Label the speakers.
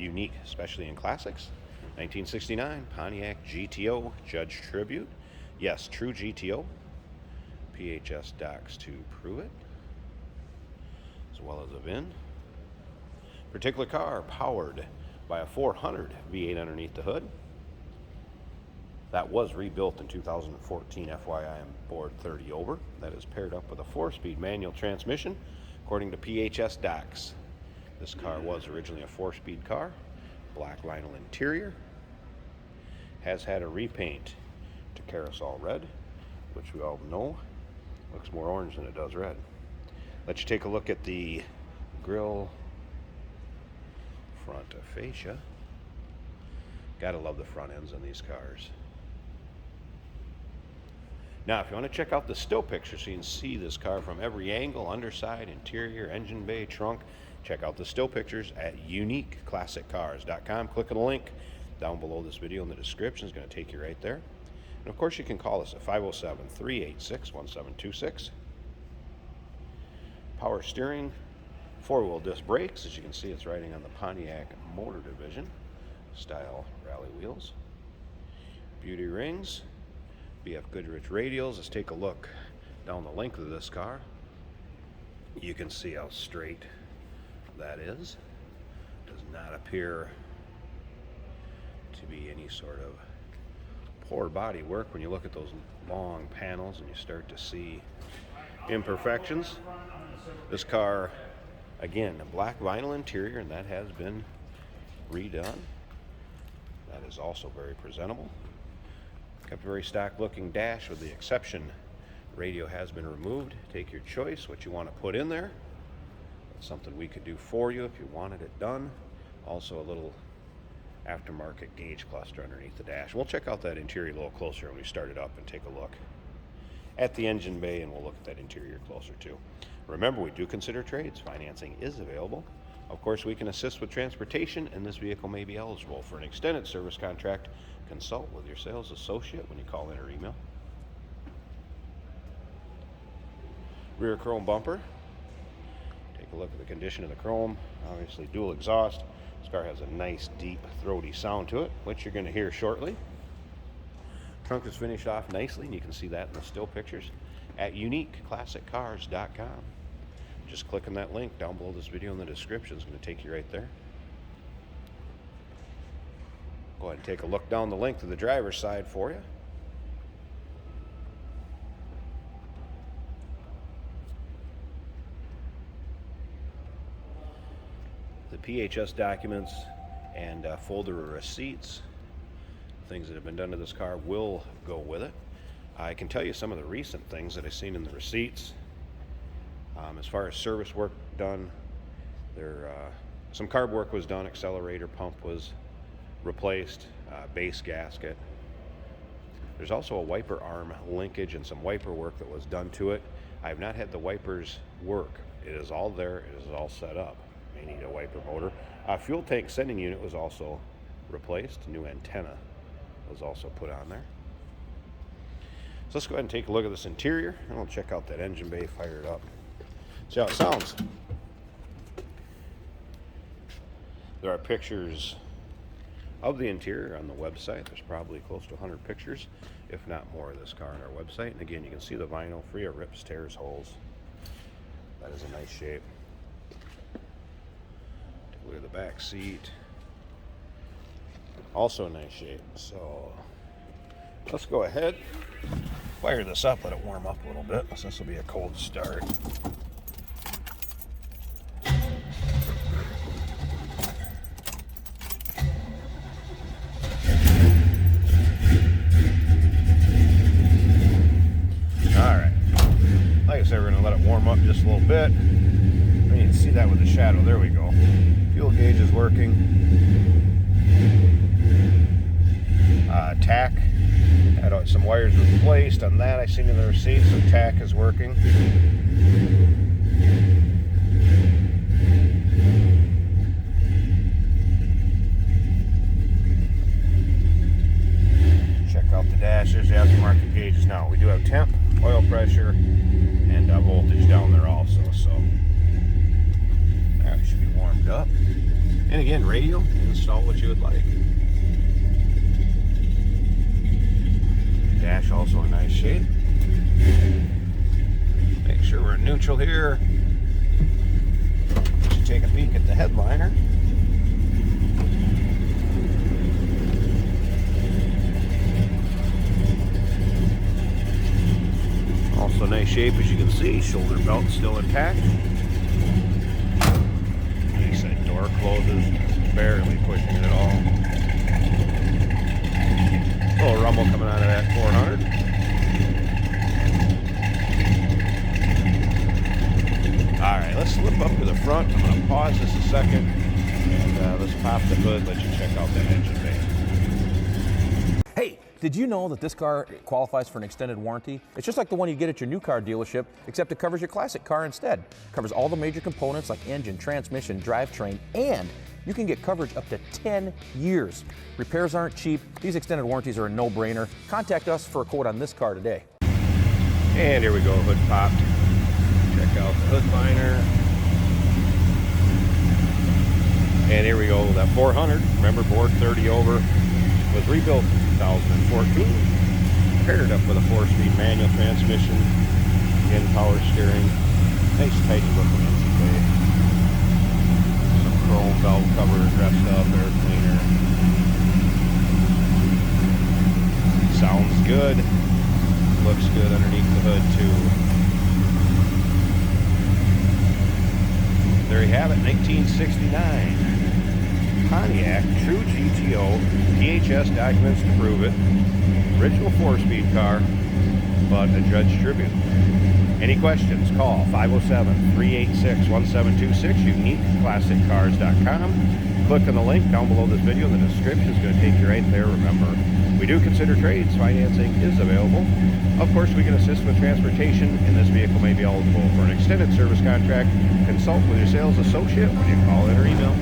Speaker 1: unique, especially in classics. 1969 Pontiac GTO Judge Tribute. Yes, true GTO. PHS docs to prove it, as well as a VIN. Particular car powered by a 400 V8 underneath the hood. That was rebuilt in 2014, FYI, on board 30 over. That is paired up with a 4-speed manual transmission, according to PHS docs. This car was originally a 4-speed car, black vinyl interior. Has had a repaint to Carousel red, which we all know looks more orange than it does red. Let you take a look at the grille front fascia. Gotta love the front ends on these cars. Now, if you want to check out the still pictures so you can see this car from every angle, underside, interior, engine bay, trunk, check out the still pictures at uniqueclassiccars.com. Click on the link down below this video in the description. It's going to take you right there. And of course, you can call us at 507-386-1726. Power steering, 4-wheel disc brakes. As you can see, it's riding on the Pontiac Motor Division style rally wheels. Beauty rings, BF Goodrich radials. Let's take a look down the length of this car. You can see how straight that is. Does not appear to be any sort of poor body work when you look at those long panels and you start to see imperfections. This car, again, a black vinyl interior, and that has been redone. That is also very presentable. Kept a very stock looking dash with the exception radio has been removed. Take your choice what you want to put in there. That's something we could do for you if you wanted it done. Also a little aftermarket gauge cluster underneath the dash. We'll check out that interior a little closer when we start it up and take a look at the engine bay, and we'll look at that interior closer too. Remember, we do consider trades. Financing is available. Of course, we can assist with transportation, and this vehicle may be eligible for an extended service contract. Consult with your sales associate when you call in or email. Rear chrome bumper. Take a look at the condition of the chrome. Obviously dual exhaust. This car has a nice deep throaty sound to it, which you're going to hear shortly. Trunk is finished off nicely, and you can see that in the still pictures at uniqueclassiccars.com. Just click on that link down below this video in the description. It's going to take you right there. Go ahead and take a look down the length of the driver's side for you. The PHS documents and folder of receipts, things that have been done to this car, will go with it. I can tell you some of the recent things that I've seen in the receipts. As far as service work done, some carb work was done, accelerator pump was replaced, base gasket. There's also a wiper arm linkage and some wiper work that was done to it. I have not had the wipers work. It is all there, it is all set up. May need a wiper motor. Fuel tank sending unit was also replaced. New antenna was also put on there. So let's go ahead and take a look at this interior, and we'll check out that engine bay, fire it up. See how it sounds. There are pictures of the interior on the website. There's probably close to 100 pictures, if not more, of this car on our website. And again, you can see the vinyl free of rips, tears, holes. That is a nice shape. Take a look at the back seat. Also a nice shape. So let's go ahead, fire this up, let it warm up a little bit, since this will be a cold start. Like I said, we're going to let it warm up just a little bit. You can see that with the shadow. There we go. Fuel gauge is working. Tack. Had some wires replaced on that. I seen in the receipt, so tack is working. Check out the dash. There's the aftermarket gauges. Now we do have temp, oil pressure, and voltage down there also, so that should be warmed up. And again, radio, install what you would like. Dash also in nice shape. Make sure we're in neutral here. Let you take a peek at the headliner. Also nice shape, as you can see. Shoulder belt still intact. Like I said, door closes, barely pushing it at all. A little rumble coming out of that 400. Alright, let's slip up to the front. I'm going to pause this a second and let's pop the hood, let you check out that engine bay.
Speaker 2: Hey, did you know that this car qualifies for an extended warranty? It's just like the one you get at your new car dealership, except it covers your classic car instead. It covers all the major components like engine, transmission, drivetrain, and you can get coverage up to 10 years. Repairs aren't cheap. These extended warranties are a no-brainer. Contact us for a quote on this car today.
Speaker 1: And here we go, hood popped. Check out the hood liner. And here we go, that 400. Remember, board 30 over. Was rebuilt in 2014. Paired up with a 4-speed manual transmission. Again, power steering. Nice tidy looking engine bay. Some chrome valve cover dressed up, air cleaner. Sounds good. Looks good underneath the hood too. There you have it, 1969. Pontiac, true GTO, PHS documents to prove it. Original 4-speed car, but a Judge Tribute. Any questions? Call 507-386-1726, uniqueclassiccars.com. Click on the link down below this video in the description. It's going to take you right there. Remember, we do consider trades. Financing is available. Of course, we can assist with transportation, and this vehicle may be eligible for an extended service contract. Consult with your sales associate when you call in or email.